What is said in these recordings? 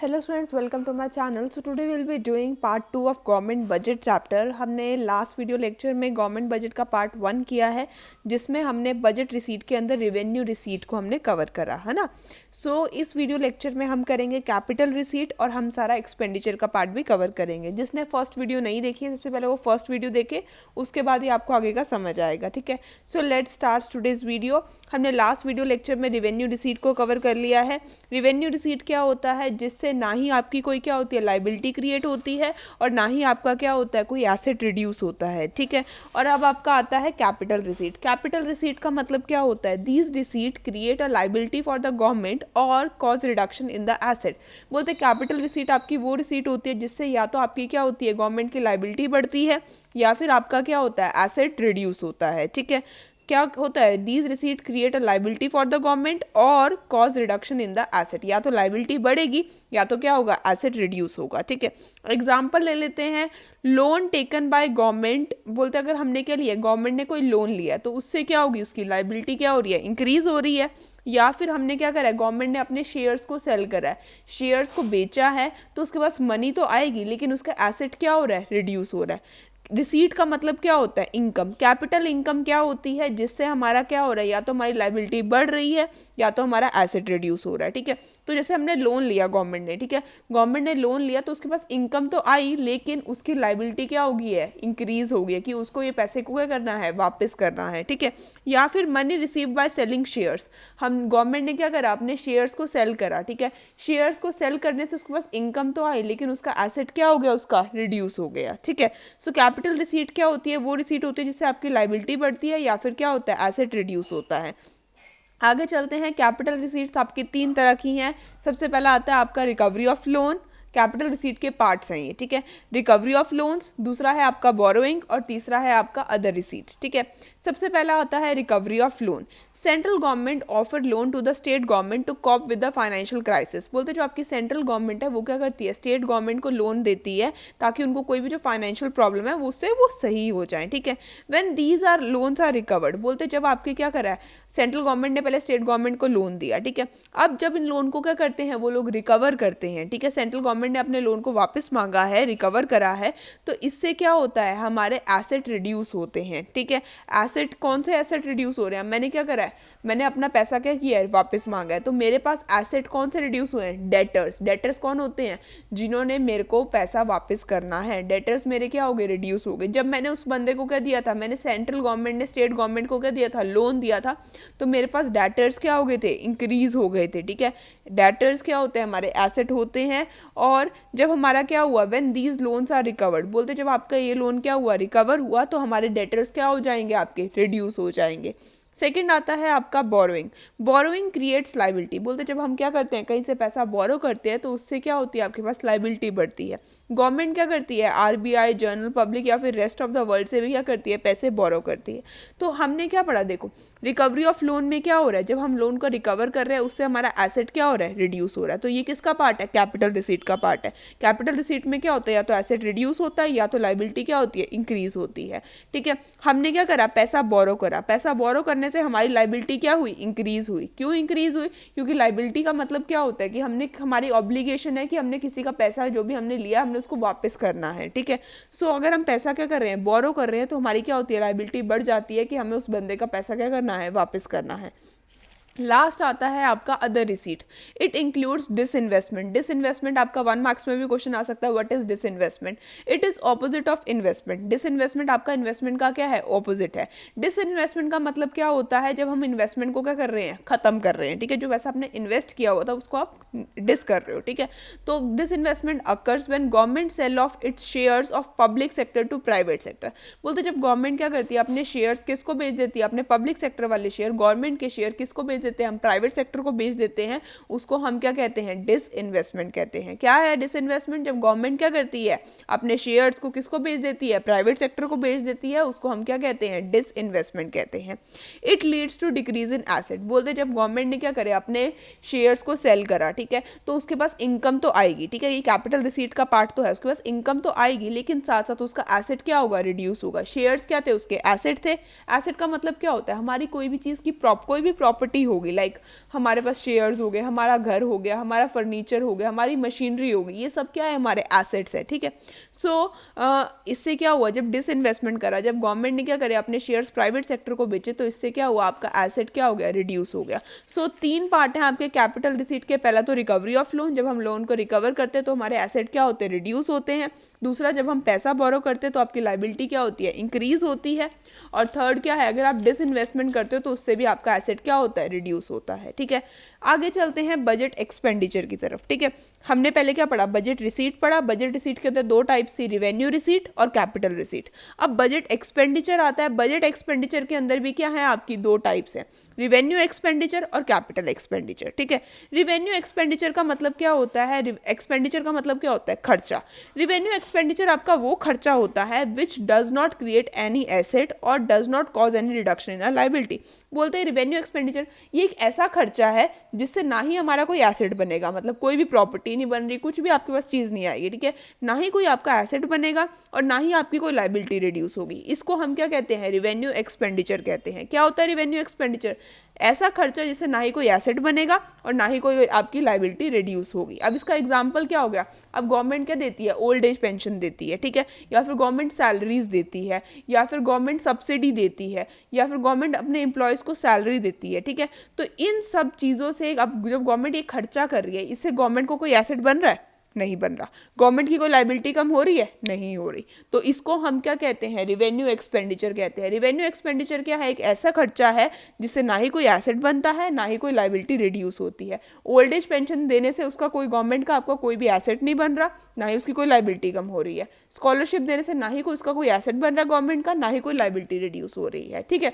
Hello students, welcome to my channel. So today will be doing part 2 of government budget chapter. हमने last video lecture में government budget का part 1 किया है, जिसमें हमने budget receipt के अंदर रेवेन्यू रिसीट को हमने कवर करा है ना। सो इस वीडियो लेक्चर में हम करेंगे कैपिटल रिसीट और हम सारा एक्सपेंडिचर का पार्ट भी कवर करेंगे। जिसने फर्स्ट वीडियो नहीं देखी है, सबसे पहले वो फर्स्ट वीडियो देखे, उसके बाद ही आपको आगे का समझ आएगा। ठीक है, so let's start today's video. हमने लास्ट वीडियो लेक्चर में रेवेन्यू रिसीट को कवर कर लिया है। रेवेन्यू रिसीट क्या होता है? जिससे ना ही आपकी कोई क्या होती है लाइबिलिटी क्रिएट होती है और ना ही आपका क्या होता है कोई एसेट रिड्यूस होता है। ठीक है, और अब आपका आता है कैपिटल रिसीट। कैपिटल रिसीट का मतलब क्या होता है? These receipt create a liability for the government और cause reduction in the asset. बोलते हैं कैपिटल रिसीट आपकी वो रिसीट होती है जिससे या तो आपकी क्या होती है गवर्नमेंट की लाइबिलिटी बढ़ती है या फिर आपका क्या होता है एसेट रिड्यूस होता है। ठीक है, क्या होता है? These receipt create a liability for the government और cause reduction in the asset. या तो लाइबिलिटी बढ़ेगी या तो क्या होगा एसेट रिड्यूस होगा। ठीक है, एग्जांपल ले लेते हैं। Loan taken by government. बोलते हैं अगर हमने क्या लिया, गवर्नमेंट ने कोई लोन लिया तो उससे क्या होगी, उसकी लाइबिलिटी क्या हो रही है, इंक्रीज हो रही है। या फिर हमने क्या करा है, गवर्नमेंट ने अपने शेयर्स को सेल करा है, शेयर्स को बेचा है, तो उसके पास मनी तो आएगी लेकिन उसका एसेट क्या हो रहा है, रिड्यूस हो रहा है। रिसीट का मतलब क्या होता है? इनकम। कैपिटल इनकम क्या होती है? जिससे हमारा क्या हो रहा है, या तो हमारी लाइबिलिटी बढ़ रही है या तो हमारा एसेट रिड्यूस हो रहा है। ठीक है, तो जैसे हमने लोन लिया गवर्नमेंट ने, ठीक है, गवर्नमेंट ने लोन लिया तो उसके पास इनकम तो आई लेकिन उसकी लाइबिलिटी क्या हो गई है, इंक्रीज हो गई है कि उसको ये पैसे को क्या करना है, वापस करना है। ठीक है, या फिर money receive by selling shares. हम गवर्नमेंट ने क्या करा, अपने शेयर्स को सेल करा। ठीक है, शेयर्स को सेल करने से उसके पास इनकम तो आई लेकिन उसका एसेट क्या हो गया, उसका रिड्यूस हो गया। ठीक है, सो कैपिटल रिसीट क्या होती है? वो रिसीट होती है जिससे आपकी लाइबिलिटी बढ़ती है या फिर क्या होता है एसेट रिड्यूस होता है। आगे चलते हैं। कैपिटल रिसीट्स आपकी 3 तरह की हैं। सबसे पहला आता है आपका recovery of loan. Capital receipt के पार्ट्स हैं ये। ठीक है, रिकवरी ऑफ लोन्स, दूसरा है आपका बोरोइंग और तीसरा है आपका अदर रिसीट्स। ठीक है, सबसे पहला आता है recovery of loan. Central government offer loan to the state government to cope with the financial crisis. बोलते जो आपकी सेंट्रल गवर्नमेंट है वो क्या करती है, स्टेट गवर्नमेंट को लोन देती है ताकि उनको कोई भी जो फाइनेंशियल प्रॉब्लम है वो उससे वो सही हो जाए। ठीक है, when these are loans are recovered. बोलते जब आपके क्या करा है, सेंट्रल गवर्नमेंट ने पहले स्टेट गवर्नमेंट को लोन दिया। ठीक है, अब जब इन लोन को क्या करते हैं वो लोग रिकवर करते हैं। ठीक है, सेंट्रल गवर्नमेंट ने अपने लोन को वापस मांगा है, रिकवर करा है, तो इससे क्या होता है, हमारे एसेट रिड्यूस होते हैं। ठीक है, एसेट कौन से एसेट रिड्यूस हो रहे हैं? मैंने क्या करा है, मैंने अपना पैसा क्या किया है, वापस मांगा है, तो मेरे पास एसेट कौन से रिड्यूस हुए हैं? डेटर्स। डेटर्स कौन होते हैं? जिन्होंने मेरे को पैसा वापस करना है। डेटर्स मेरे क्या हो गए, रिड्यूस हो गए। जब मैंने उस बंदे को क्या दिया था, मैंने सेंट्रल गवर्नमेंट ने स्टेट गवर्नमेंट को क्या दिया था, लोन दिया था, तो मेरे पास डेटर्स क्या हो गए थे, इंक्रीज हो गए थे। ठीक है, डेटर्स क्या होते हैं, हमारे एसेट होते हैं। और जब हमारा क्या हुआ, when these loans are recovered. बोलते जब आपका ये लोन क्या हुआ, रिकवर हुआ, तो हमारे डेटर्स क्या हो जाएंगे, आपके रिड्यूस हो जाएंगे। सेकंड आता है आपका बोरोइंग। Borrowing creates liability. बोलते जब हम क्या करते हैं, कहीं से पैसा बोरो करते हैं तो उससे क्या होती है, आपके पास लाइबिलिटी बढ़ती है। गवर्नमेंट क्या करती है, आरबीआई, जनरल पब्लिक या फिर रेस्ट ऑफ द वर्ल्ड से भी क्या करती है, पैसे बोरो करती है। तो हमने क्या पढ़ा, देखो रिकवरी ऑफ लोन में क्या हो रहा है, जब हम लोन को रिकवर कर रहे हैं उससे हमारा एसेट क्या हो रहा है, रिड्यूस हो रहा है। तो ये किसका पार्ट है, कैपिटल रिसीट का पार्ट है। कैपिटल रिसीट में क्या होता है, या तो एसेट रिड्यूस होता है या तो लाइबिलिटी क्या होती है, इंक्रीज होती है। ठीक है, हमने क्या करा, पैसा बोरो करा। पैसा बोरो करने से हमारी लाइबिलिटी क्या हुई, इंक्रीज हुई। क्यों इंक्रीज हुई? क्योंकि लाइबिलिटी का मतलब क्या होता है कि हमने, हमारी ऑब्लिगेशन है कि हमने किसी का पैसा जो भी हमने लिया हमने उसको वापस करना है। ठीक है, सो अगर हम पैसा क्या कर रहे हैं, बोरो कर रहे हैं, तो हमारी क्या होती है, लाइबिलिटी बढ़ जाती है कि हमें उस बंदे का पैसा क्या करना है, वापस करना है। लास्ट आता है आपका other receipt. It includes disinvestment. Disinvestment आपका 1 मार्क्स में भी क्वेश्चन आ सकता है, what is disinvestment? It is opposite of investment. Disinvestment आपका इन्वेस्टमेंट का क्या है, ऑपोजिट है। डिसइन्वेस्टमेंट का मतलब क्या होता है, जब हम इन्वेस्टमेंट को क्या कर रहे हैं, खत्म कर रहे हैं। ठीक है, जो पैसा आपने इन्वेस्ट किया हुआ था उसको आप डिस कर रहे हो। ठीक है, तो disinvestment occurs when government sell off its shares of public sector to private sector. बोलते जब गवर्नमेंट क्या करती है, अपने शेयर्स किसको बेच देती है, अपने पब्लिक सेक्टर वाले शेयर, गवर्नमेंट के शेयर किसको बेच देते हैं, हम प्राइवेट सेक्टर को बेच देते हैं, उसको हम क्या कहते हैं, डिसइन्वेस्टमेंट कहते हैं। क्या है डिसइन्वेस्टमेंट? जब गवर्नमेंट क्या करती है, अपने शेयर्स को किसको बेच देती है, प्राइवेट सेक्टर को बेच देती है, उसको हम क्या कहते हैं, डिसइन्वेस्टमेंट कहते हैं। It leads to decrease in asset. बोलते जब गवर्नमेंट ने क्या करे, अपने शेयर्स को सेल करा, ठीक है, तो उसके पास इनकम तो आएगी। ठीक है, ये कैपिटल रिसीट का पार्ट तो है, उसके पास इनकम तो आएगी लेकिन साथ साथ उसका एसेट क्या होगा, रिड्यूस होगा। शेयर्स क्या थे, उसके एसेट थे। एसेट का मतलब क्या होता है, हमारी कोई भी चीज़ की कोई भी प्रॉपर्टी होगी, लाइक हमारे पास शेयर्स हो गए, हमारा घर हो गया, हमारा फर्नीचर हो गया, हमारी मशीनरी हो गई, ये सब क्या है, हमारे एसेट्स है, ठीक है। सो इससे क्या हुआ, जब डिसइन्वेस्टमेंट करा, जब गवर्नमेंट ने क्या करे, अपने शेयर्स प्राइवेट सेक्टर को बेचे, तो इससे क्या हुआ, आपका एसेट क्या हो गया, रिड्यूस हो गया। सो 3 पार्ट हैं आपके कैपिटल रिसीट के। पहला तो रिकवरी ऑफ लोन, जब हम लोन को रिकवर करते हैं तो हमारे एसेट क्या होते हैं, रिड्यूस होते हैं। दूसरा, जब हम पैसा बोरो करते हैं तो आपकी लाइबिलिटी क्या होती है, इंक्रीज होती है। और थर्ड क्या है, अगर आप डिसइन्वेस्टमेंट करते हो तो उससे भी आपका एसेट क्या होता है, रिड्यूस होता है, ठीक है। आगे चलते हैं बजट एक्सपेंडिचर की तरफ, ठीक है। हमने पहले क्या पढ़ा, बजट रिसीट पढ़ा। बजट रिसीट के अंदर 2 टाइप्स थी, रिवेन्यू रिसीट और कैपिटल रिसीट। अब बजट एक्सपेंडिचर आता है। बजट एक्सपेंडिचर के अंदर भी क्या है, आपकी 2 टाइप्स है, रिवेन्यू एक्सपेंडिचर और कैपिटल एक्सपेंडिचर, ठीक है। रिवेन्यू एक्सपेंडिचर का मतलब क्या होता है, एक्सपेंडिचर का मतलब क्या होता है, खर्चा। रिवेन्यू एक्सपेंडिचर आपका वो खर्चा होता है which does not create any asset और does not cause any reduction in a liability. बोलते हैं रिवेन्यू एक्सपेंडिचर ये एक ऐसा खर्चा है जिससे ना ही हमारा कोई एसेट बनेगा, मतलब कोई भी प्रॉपर्टी नहीं बन रही, कुछ भी आपके पास चीज़ नहीं आएगी, ठीक है, ना ही कोई आपका एसेट बनेगा और ना ही आपकी कोई लायबिलिटी रिड्यूस होगी। इसको हम क्या कहते हैं, रिवेन्यू एक्सपेंडिचर कहते हैं। क्या होता है रिवेन्यू एक्सपेंडिचर, ऐसा खर्चा जिससे ना ही कोई एसेट बनेगा और ना ही कोई आपकी लायबिलिटी रिड्यूस होगी। अब इसका एग्जांपल क्या हो गया, अब गवर्नमेंट क्या देती है, ओल्ड एज पेंशन देती है, ठीक है, या फिर गवर्नमेंट सैलरीज देती है, या फिर गवर्नमेंट सब्सिडी देती है, या फिर गवर्नमेंट अपने एम्प्लॉयज़ को सैलरी देती है, ठीक है। तो इन सब चीज़ों से अब जब गवर्नमेंट ये खर्चा कर रही है, इससे गवर्नमेंट को कोई एसेट बन रहा है, नहीं बन रहा। गवर्नमेंट की कोई लायबिलिटी कम हो रही है, नहीं हो रही। तो इसको हम क्या कहते हैं, रिवेन्यू एक्सपेंडिचर कहते हैं। रिवेन्यू एक्सपेंडिचर क्या है, एक ऐसा खर्चा है जिससे ना ही कोई एसेट बनता है, ना ही कोई लायबिलिटी रिड्यूस होती है। ओल्ड एज पेंशन देने से उसका कोई गवर्नमेंट का आपका कोई भी एसेट नहीं बन रहा, ना ही उसकी कोई लायबिलिटी कम हो रही है। स्कॉलरशिप देने से ना ही कोई उसका कोई एसेट बन रहा गवर्नमेंट का, ना ही कोई लायबिलिटी रिड्यूस हो रही है, ठीक है।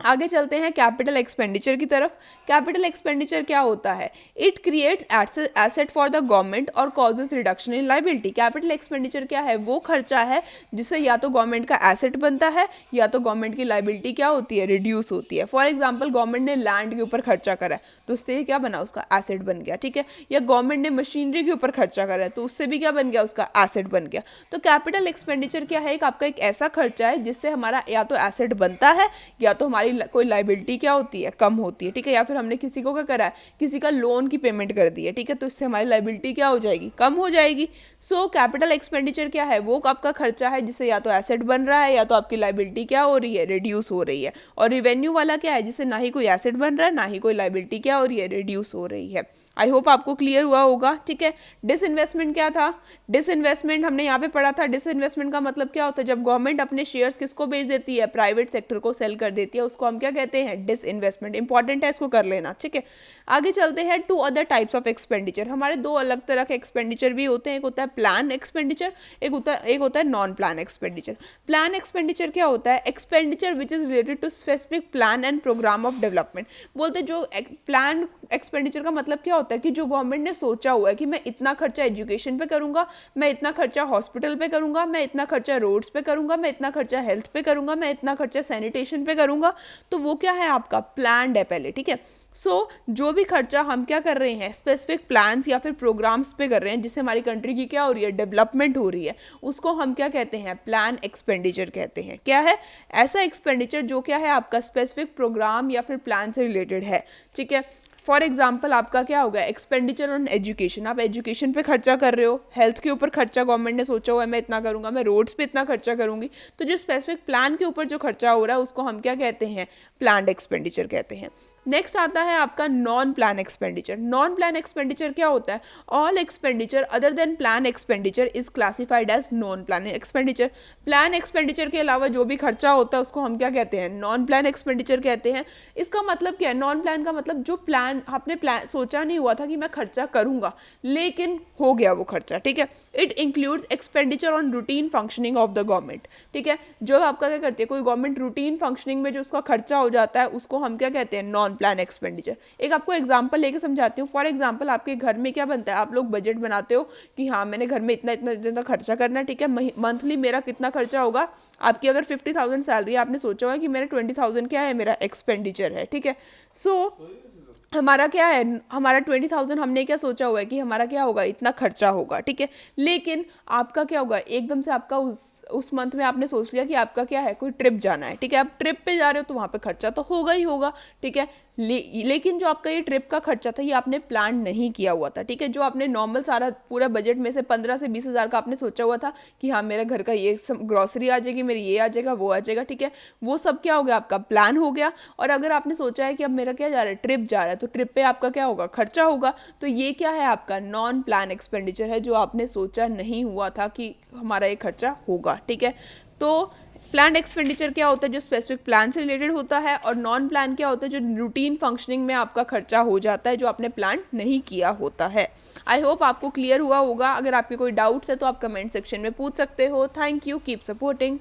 आगे चलते हैं कैपिटल एक्सपेंडिचर की तरफ। कैपिटल एक्सपेंडिचर क्या होता है, it creates asset for the government और causes reduction in liability. Capital expenditure क्या है, वो खर्चा है जिससे या तो गवर्नमेंट का एसेट बनता है या तो गवर्नमेंट की लायबिलिटी क्या होती है, रिड्यूस होती है। फॉर एग्जाम्पल गवर्नमेंट ने लैंड के ऊपर खर्चा करा है तो उससे क्या बना, उसका एसेट बन गया, ठीक है। या गवर्नमेंट ने मशीनरी के ऊपर खर्चा करा है तो उससे भी क्या बन गया, उसका एसेट बन गया। तो कैपिटल एक्सपेंडिचर क्या है, आपका एक ऐसा खर्चा है जिससे हमारा या तो एसेट बनता है या तो हमारी कोई लायबिलिटी क्या होती है, कम होती है, ठीक है। या फिर हमने किसी को क्या करा है, किसी का लोन की पेमेंट कर दी है, ठीक है, तो इससे हमारी लायबिलिटी क्या हो जाएगी, कम हो जाएगी। सो कैपिटल एक्सपेंडिचर क्या है, वो आपका खर्चा है जिससे या तो एसेट बन रहा है या तो आपकी लायबिलिटी क्या हो रही है, रिड्यूस हो रही है। और रिवेन्यू वाला क्या है, जिससे ना ही कोई एसेट बन रहा है ना ही कोई लायबिलिटी क्या हो रही है, रिड्यूस हो रही है। आई होप आपको क्लियर हुआ होगा, ठीक है। डिसइन्वेस्टमेंट क्या था, डिसइन्वेस्टमेंट हमने यहाँ पे पढ़ा था। डिसइन्वेस्टमेंट का मतलब क्या होता है, जब गवर्नमेंट अपने शेयर्स किसको बेच देती है, प्राइवेट सेक्टर को सेल कर देती है, उसको हम क्या कहते हैं, डिसइन्वेस्टमेंट। इंपॉर्टेंट है, इसको कर लेना, ठीक है। आगे चलते हैं, 2 अदर टाइप्स ऑफ एक्सपेंडिचर। हमारे 2 अलग तरह के एक्सपेंडिचर भी होते हैं, एक होता है प्लान एक्सपेंडिचर, एक होता है non plan expenditure. Plan expenditure क्या होता है, expenditure which is related to specific plan and program of development. बोलते हैं जो प्लान एक्सपेंडिचर का मतलब क्या होता है कि जो गवर्नमेंट ने सोचा हुआ है कि मैं इतना खर्चा एजुकेशन पे करूंगा, मैं इतना खर्चा हॉस्पिटल पे करूंगा, मैं इतना खर्चा रोड्स पे करूंगा, मैं इतना खर्चा हेल्थ पे करूंगा, मैं इतना खर्चा सैनिटेशन पे करूंगा, तो वो क्या है, आपका प्लान्ड है पहले, ठीक है। सो जो भी खर्चा हम क्या कर रहे हैं, स्पेसिफिक प्लान्स या फिर प्रोग्राम्स पे कर रहे हैं जिससे हमारी कंट्री की क्या हो रही है, डेवलपमेंट हो रही है, उसको हम क्या कहते हैं, प्लान एक्सपेंडिचर कहते हैं। क्या है, ऐसा एक्सपेंडिचर जो क्या है, आपका स्पेसिफिक प्रोग्राम या फिर प्लान से रिलेटेड है, ठीक है। फॉर एग्जाम्पल आपका क्या होगा, एक्सपेंडिचर ऑन एजुकेशन, आप एजुकेशन पे खर्चा कर रहे हो, हेल्थ के ऊपर खर्चा गवर्नमेंट ने सोचा हुआ है मैं इतना करूंगा, मैं रोड्स पे इतना खर्चा करूंगी। तो जो स्पेसिफिक प्लान के ऊपर जो खर्चा हो रहा है उसको हम क्या कहते हैं, प्लान्ड एक्सपेंडिचर कहते हैं। नेक्स्ट आता है आपका non plan expenditure. Non plan expenditure क्या होता है, all expenditure other than plan expenditure is classified as non plan expenditure. Plan expenditure के अलावा जो भी खर्चा होता है उसको हम क्या कहते हैं, नॉन प्लान एक्सपेंडिचर कहते हैं। इसका मतलब क्या है, नॉन प्लान का मतलब जो प्लान आपने सोचा नहीं हुआ था कि मैं खर्चा करूंगा लेकिन हो गया वो खर्चा, ठीक है। It includes expenditure on routine functioning of the government, ठीक है। जो आपका क्या करती है, कोई गवर्नमेंट रूटीन फंक्शनिंग में जो उसका खर्चा हो जाता है उसको हम क्या कहते हैं, नॉन प्लान एक्सपेंडिचर। एक आपको एग्जांपल लेके समझाती हूँ। फॉर एग्जांपल आपके घर में क्या बनता है, आप लोग बजट बनाते हो कि हाँ मैंने घर में इतना इतना इतना खर्चा करना है, ठीक है। मंथली मेरा कितना खर्चा होगा, आपकी अगर 50,000 सैलरी, आपने सोचा हुआ कि मेरा 20,000 क्या है, मेरा एक्सपेंडिचर है, ठीक है। सो हमारा क्या है, हमारा 20,000 हमने क्या सोचा हुआ है कि हमारा क्या होगा, इतना खर्चा होगा, ठीक है। लेकिन आपका क्या होगा, एकदम से आपका उस उस मंथ में आपने सोच लिया कि आपका क्या है, कोई ट्रिप जाना है, ठीक है। आप ट्रिप पे जा रहे हो तो वहाँ पे खर्चा तो होगा ही होगा, ठीक है। लेकिन जो आपका ये ट्रिप का खर्चा था ये आपने प्लान नहीं किया हुआ था, ठीक है। जो आपने नॉर्मल सारा पूरा बजट में से 15 से 20 हज़ार का आपने सोचा हुआ था कि हाँ मेरा घर का ये ग्रॉसरी आ जाएगी, मेरी ये आ जाएगा, वो आ जाएगा, ठीक है। वो सब क्या हो गया, आपका प्लान हो गया। और अगर आपने सोचा है कि अब मेरा क्या जा रहा है, ट्रिप जा रहा है, तो ट्रिप पे आपका क्या होगा, खर्चा होगा। तो ये क्या है, आपका नॉन प्लान एक्सपेंडिचर है, जो आपने सोचा नहीं हुआ था कि हमारा ये खर्चा होगा, ठीक है। तो प्लान एक्सपेंडिचर क्या होता है, जो स्पेसिफिक प्लान से रिलेटेड होता है, और नॉन प्लान क्या होता है, जो रूटीन फंक्शनिंग में आपका खर्चा हो जाता है, जो आपने प्लान नहीं किया होता है। आई होप आपको क्लियर हुआ होगा। अगर आपके कोई डाउट्स है तो आप कमेंट सेक्शन में पूछ सकते हो। Thank you, keep supporting.